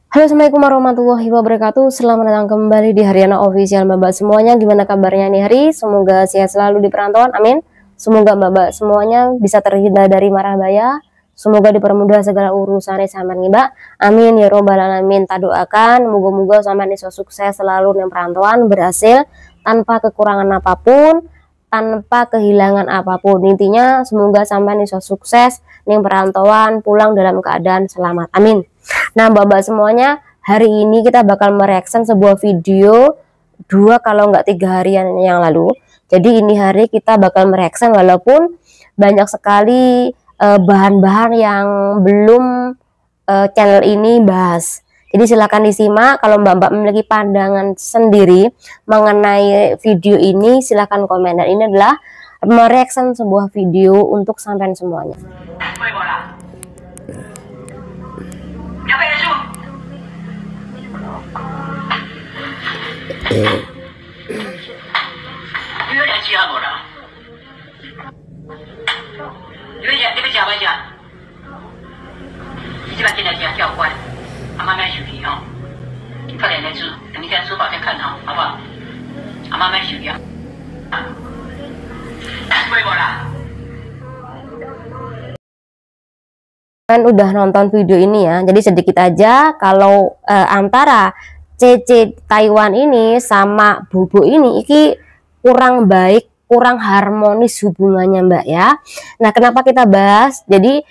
Halo, assalamualaikum warahmatullahi wabarakatuh. Selamat datang kembali di Haryana Official. Mbak semuanya, gimana kabarnya nih hari? Semoga sehat selalu di perantauan, amin. Semoga mbak semuanya bisa terhindar dari marah bahaya. Semoga dipermudah segala urusannya sama nih mbak, amin ya robbal alamin. Tak doakan moga-moga sama iso sukses selalu di perantauan, berhasil tanpa kekurangan apapun, tanpa kehilangan apapun. Intinya semoga sampai iso sukses di perantauan, pulang dalam keadaan selamat, amin. Nah mbak-mbak semuanya, hari ini kita bakal mereaction sebuah video 2 kalau nggak 3 harian yang lalu. Jadi ini hari kita bakal mereaction walaupun banyak sekali bahan-bahan yang belum channel ini bahas. Jadi silakan disimak. Kalau mbak-mbak memiliki pandangan sendiri mengenai video ini, silakan komen. Dan ini adalah mereaction sebuah video untuk sampean semuanya. Kan udah nonton video ini ya, jadi sedikit aja kalau antara Cece Taiwan ini sama Bobo ini kurang baik, kurang harmonis hubungannya mbak ya. Nah kenapa kita bahas, jadi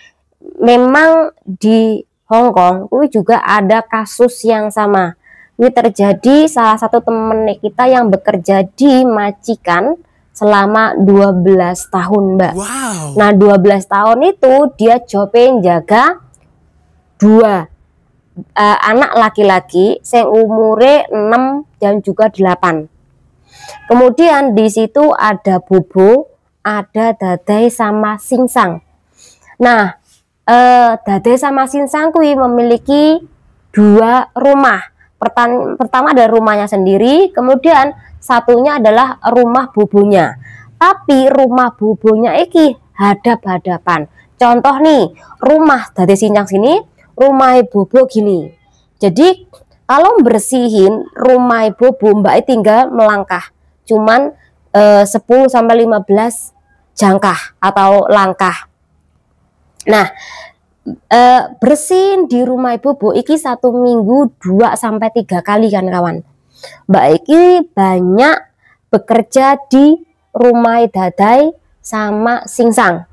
memang di Hong Kong itu juga ada kasus yang sama. Ini terjadi salah satu temen kita yang bekerja di majikan selama 12 tahun mbak. Wow. Nah 12 tahun itu dia jobeng jaga 2 anak laki-laki yang umure 6 dan juga 8. Kemudian di situ ada Bobo, ada Dadai sama Singsang. Nah Dadai sama Singsang kui memiliki 2 rumah. Pertama ada rumahnya sendiri, kemudian satunya adalah rumah Bobonya. Tapi rumah Bobonya hadap-hadapan. Contoh nih, rumah Dadai Singsang sini, rumah Bobo gini. Jadi kalau bersihin rumah Bobo, mbak tinggal melangkah. Cuman 10-15 jangkah atau langkah. Nah bersihin di rumah Bobo iki 1 minggu 2-3 kali kan kawan. Mbak iki banyak bekerja di rumah Dadai sama Singsang.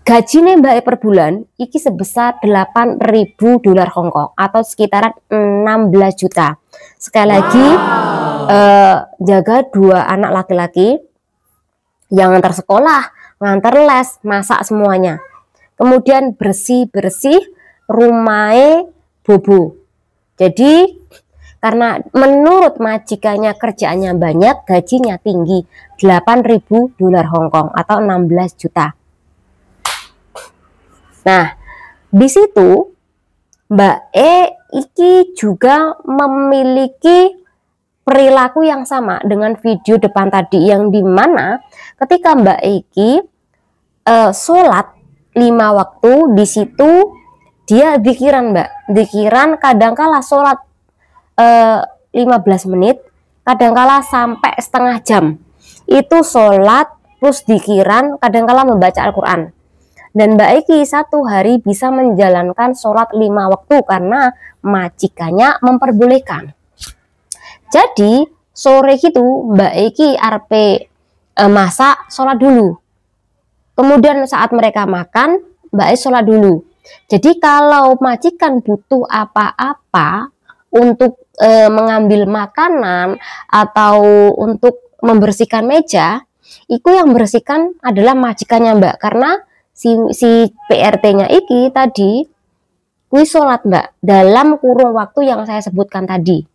Gajinya mbak per bulan iki sebesar 8.000 dolar Hongkong atau sekitaran 16 juta. Sekali lagi jaga 2 anak laki-laki yang antar sekolah, ngantar les, masak semuanya. Kemudian bersih-bersih rumah Bobo. Jadi karena menurut majikannya kerjaannya banyak, gajinya tinggi, 8.000 dolar Hongkong atau 16 juta. Nah, di situ Mbak iki juga memiliki perilaku yang sama dengan video depan tadi, yang dimana ketika Mbak Eki sholat 5 waktu, di situ dia dikiran mbak, dikiran kadangkala sholat 15 menit, kadangkala sampai setengah jam. Itu sholat plus dikiran, kadangkala membaca Al-Quran. Dan Mbak Eki 1 hari bisa menjalankan sholat 5 waktu karena majikannya memperbolehkan. Jadi sore gitu Mbak Eki arpe masak, sholat dulu. Kemudian saat mereka makan, Mbak Eki sholat dulu. Jadi kalau majikan butuh apa-apa untuk mengambil makanan atau untuk membersihkan meja, itu yang bersihkan adalah majikannya mbak, karena si PRT-nya iki tadi kui sholat mbak dalam kurung waktu yang saya sebutkan tadi.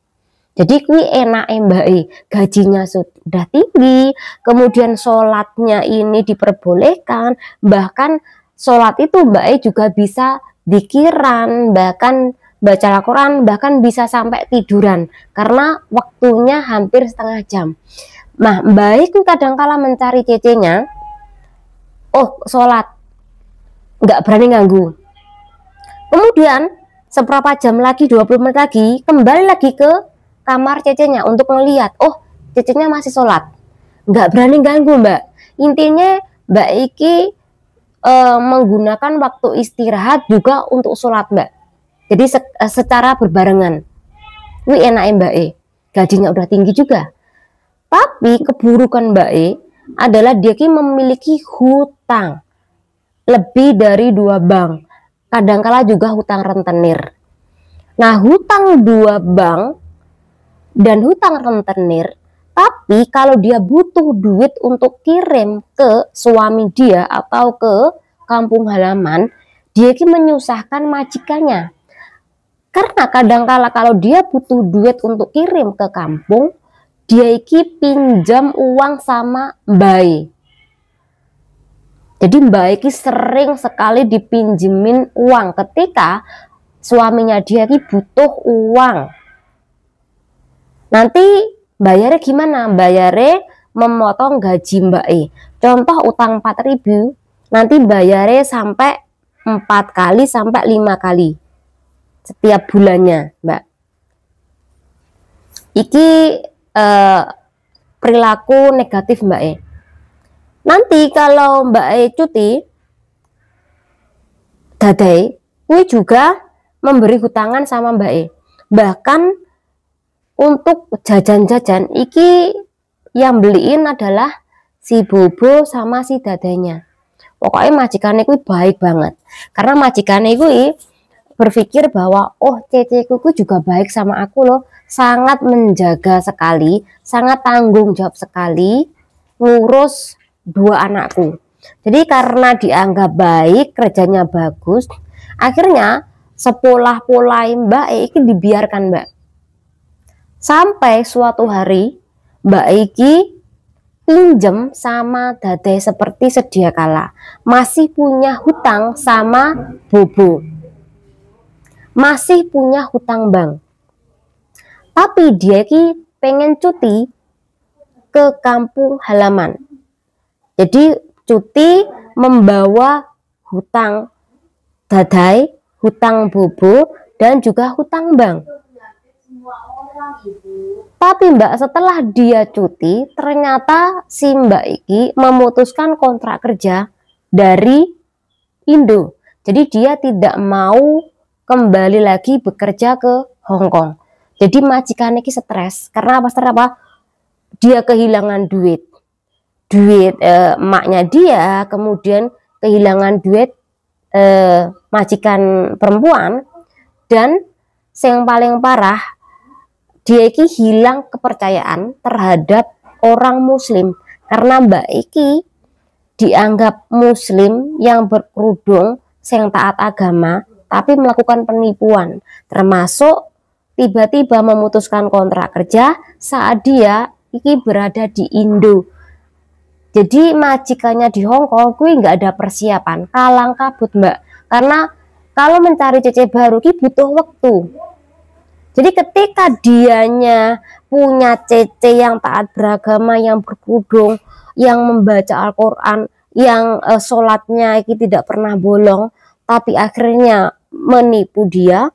Jadi kui enak mbak, gajinya sudah tinggi, kemudian sholatnya ini diperbolehkan, bahkan sholat itu mbak juga bisa dikiran, bahkan baca Al-Quran, bahkan bisa sampai tiduran karena waktunya hampir setengah jam. Nah mbak kadang-kala mencari cecenya, oh sholat nggak berani ganggu. Kemudian seberapa jam lagi, 20 menit lagi, kembali lagi ke kamar cecenya untuk melihat, oh cecenya masih sholat. Nggak berani ganggu Mbak. Intinya Mbak Iki menggunakan waktu istirahat juga untuk sholat Mbak. Jadi secara berbarengan. Wih enak Mbak E. Gajinya udah tinggi juga. Tapi keburukan Mbak E adalah dia memiliki hutang lebih dari 2 bank. Kadangkala juga hutang rentenir. Nah, hutang 2 bank dan hutang rentenir, tapi kalau dia butuh duit untuk kirim ke suami dia atau ke kampung halaman, dia menyusahkan majikannya. Karena kadangkala kalau dia butuh duit untuk kirim ke kampung, dia pinjam uang sama Mbak. Jadi Mbak Iki sering sekali dipinjemin uang ketika suaminya dia butuh uang. Nanti bayarnya gimana? Bayarnya memotong gaji Mbak E. Contoh utang 4.000, nanti bayarnya sampai 4 kali sampai 5 kali setiap bulannya Mbak. Iki perilaku negatif Mbak E. Nanti kalau Mbak E cuti, dadai, kui juga memberi hutangan sama Mbak E. Bahkan untuk jajan-jajan, iki yang beliin adalah si Bobo sama si dadanya. Pokoknya majikannya kui baik banget. Karena majikannya kui berpikir bahwa oh ceceku juga baik sama aku loh. Sangat menjaga sekali, sangat tanggung jawab sekali ngurus 2 anakku. Jadi karena dianggap baik, kerjanya bagus, akhirnya sepolah-polai Mbak Iki dibiarkan Mbak. Sampai suatu hari Mbak Iki pinjem sama Dade seperti sedia kala. Masih punya hutang sama Bobo. Masih punya hutang bank. Tapi dia pengen cuti ke kampung halaman. Jadi cuti membawa hutang Dadai, hutang Bobo, dan juga hutang bank. Tapi Mbak setelah dia cuti, ternyata si Mbak Iki memutuskan kontrak kerja dari Indo. Jadi dia tidak mau kembali lagi bekerja ke Hong Kong. Jadi majikan Iki stres. Karena apa? Dia kehilangan duit emaknya dia, kemudian kehilangan duit majikan perempuan, dan yang paling parah dia Iki hilang kepercayaan terhadap orang muslim karena Mbak Iki dianggap muslim yang berkerudung, yang taat agama, tapi melakukan penipuan, termasuk tiba-tiba memutuskan kontrak kerja saat dia Iki berada di Indo. Jadi majikannya di Hong Kong gue nggak ada persiapan, kalang kabut Mbak. Karena kalau mencari cece baru gue butuh waktu. Jadi ketika dianya punya cece yang taat beragama, yang berkerudung, yang membaca Al-Quran, yang sholatnya ini tidak pernah bolong, tapi akhirnya menipu dia.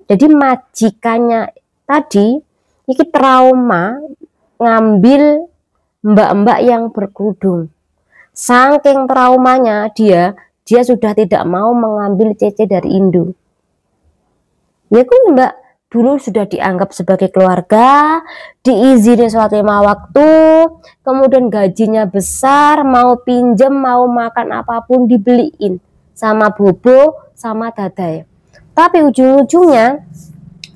Jadi majikannya tadi ini trauma ngambil mbak-mbak yang berkerudung. Saking traumanya dia sudah tidak mau mengambil cece dari Indo. Ya kan Mbak, dulu sudah dianggap sebagai keluarga, diizinin sholat 5 waktu, kemudian gajinya besar, mau pinjem, mau makan apapun dibeliin sama Bobo, sama Dadai. Tapi ujung-ujungnya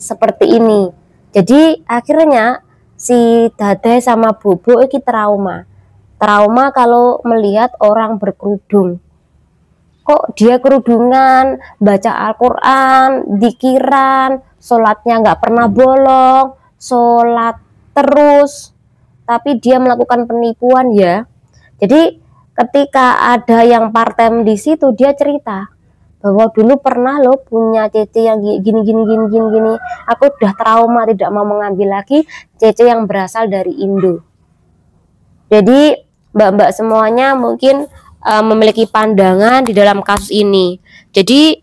seperti ini. Jadi akhirnya si Dadai sama Bobo ini trauma kalau melihat orang berkerudung. Kok dia kerudungan, baca Al-Quran, dikiran, sholatnya nggak pernah bolong, sholat terus, tapi dia melakukan penipuan ya. Jadi ketika ada yang part-time di situ, dia cerita bahwa dulu pernah lo punya cece yang gini, aku udah trauma, tidak mau mengambil lagi cece yang berasal dari Indo. Jadi mbak-mbak semuanya mungkin memiliki pandangan di dalam kasus ini. Jadi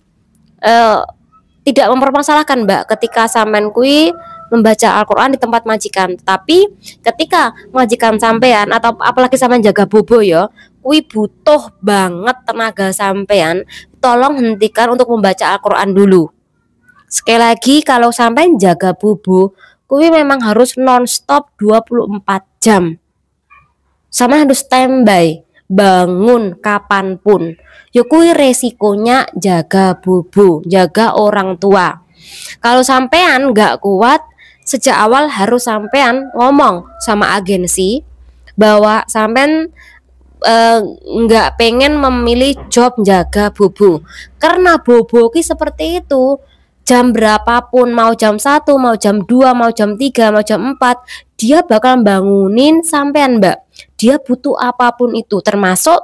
tidak mempermasalahkan Mbak ketika sampean kui membaca Al-Quran di tempat majikan, tapi ketika majikan sampean atau apalagi sampean jaga bobo ya, kui butuh banget tenaga sampean, tolong hentikan untuk membaca Al-Quran dulu. Sekali lagi, kalau sampean jaga bobo, kui memang harus nonstop 24 jam. Sama harus standby, bangun kapanpun. Ya kui resikonya jaga bobo, jaga orang tua. Kalau sampean nggak kuat, sejak awal harus sampean ngomong sama agensi bahwa sampean nggak pengen memilih job jaga bobo, karena bobo ki seperti itu, jam berapapun, mau jam 1, mau jam 2, mau jam 3, mau jam 4, dia bakal bangunin sampean Mbak. Dia butuh apapun itu, termasuk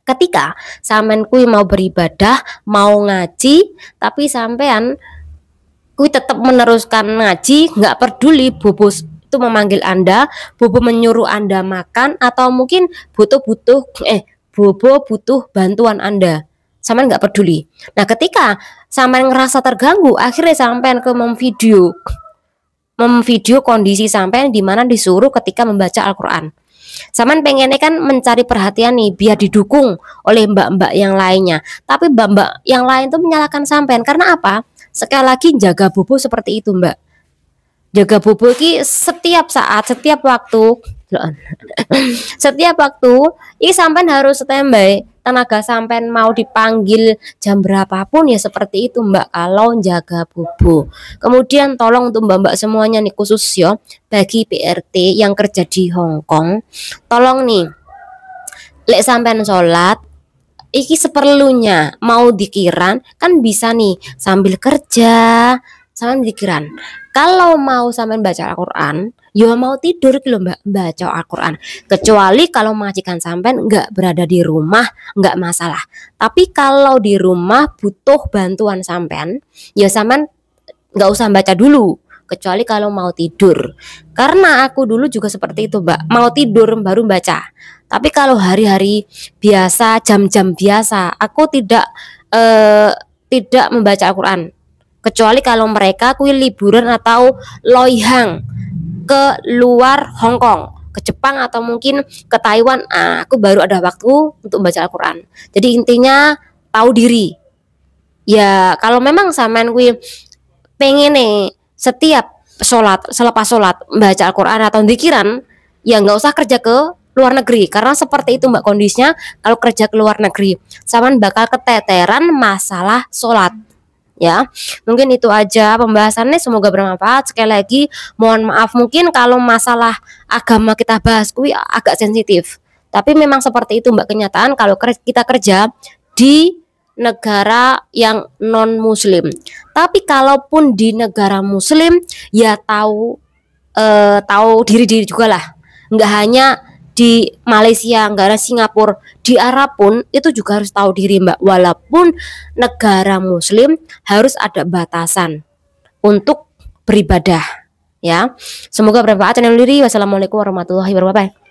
ketika sampean kui mau beribadah, mau ngaji, tapi sampean kui tetap meneruskan ngaji, nggak peduli bobo itu memanggil Anda, bobo menyuruh Anda makan, atau mungkin bobo butuh bantuan Anda, sampean nggak peduli. Nah, ketika sampean ngerasa terganggu, akhirnya sampean ke memvideo kondisi sampean di mana disuruh ketika membaca Al-Quran. Sampean pengennya kan mencari perhatian nih biar didukung oleh mbak-mbak yang lainnya, tapi mbak-mbak yang lain tuh menyalahkan sampean karena apa? Sekali lagi, jaga bobo seperti itu Mbak. Jaga bobo ki setiap saat, setiap waktu setiap waktu ini sampean harus standby. Tenaga sampean mau dipanggil jam berapapun ya seperti itu Mbak, kalau jaga bobo. Kemudian tolong untuk mbak-mbak semuanya nih, khusus ya bagi PRT yang kerja di Hong Kong, tolong nih, lek sampean sholat iki seperlunya mau dikiran kan bisa nih sambil kerja sambil dikiran. Kalau mau sampean baca Al-Quran, ya mau tidur gitu Mbak, baca Al-Quran. Kecuali kalau majikan sampean nggak berada di rumah, nggak masalah. Tapi kalau di rumah butuh bantuan sampean, ya sampean nggak usah baca dulu. Kecuali kalau mau tidur. Karena aku dulu juga seperti itu Mbak, mau tidur baru baca. Tapi kalau hari-hari biasa, jam-jam biasa, aku tidak membaca Al-Quran. Kecuali kalau mereka kui liburan atau loihang ke luar Hong Kong, ke Jepang atau mungkin ke Taiwan, aku baru ada waktu untuk membaca Al-Quran. Jadi intinya tahu diri. Ya kalau memang sampean kui pengen nih setiap sholat, selepas sholat membaca Al-Quran atau dzikiran, ya nggak usah kerja ke luar negeri, karena seperti itu Mbak kondisinya. Kalau kerja ke luar negeri, sampean bakal keteteran masalah sholat. Ya, mungkin itu aja pembahasannya, semoga bermanfaat. Sekali lagi mohon maaf mungkin kalau masalah agama kita bahas kui agak sensitif, tapi memang seperti itu Mbak kenyataan kalau kita kerja di negara yang non muslim. Tapi kalaupun di negara muslim, ya tahu diri juga lah, nggak hanya di Malaysia, nggak ada Singapura, di Arab pun itu juga harus tahu diri Mbak. Walaupun negara muslim harus ada batasan untuk beribadah ya. Semoga bermanfaat. Wassalamualaikum warahmatullahi wabarakatuh.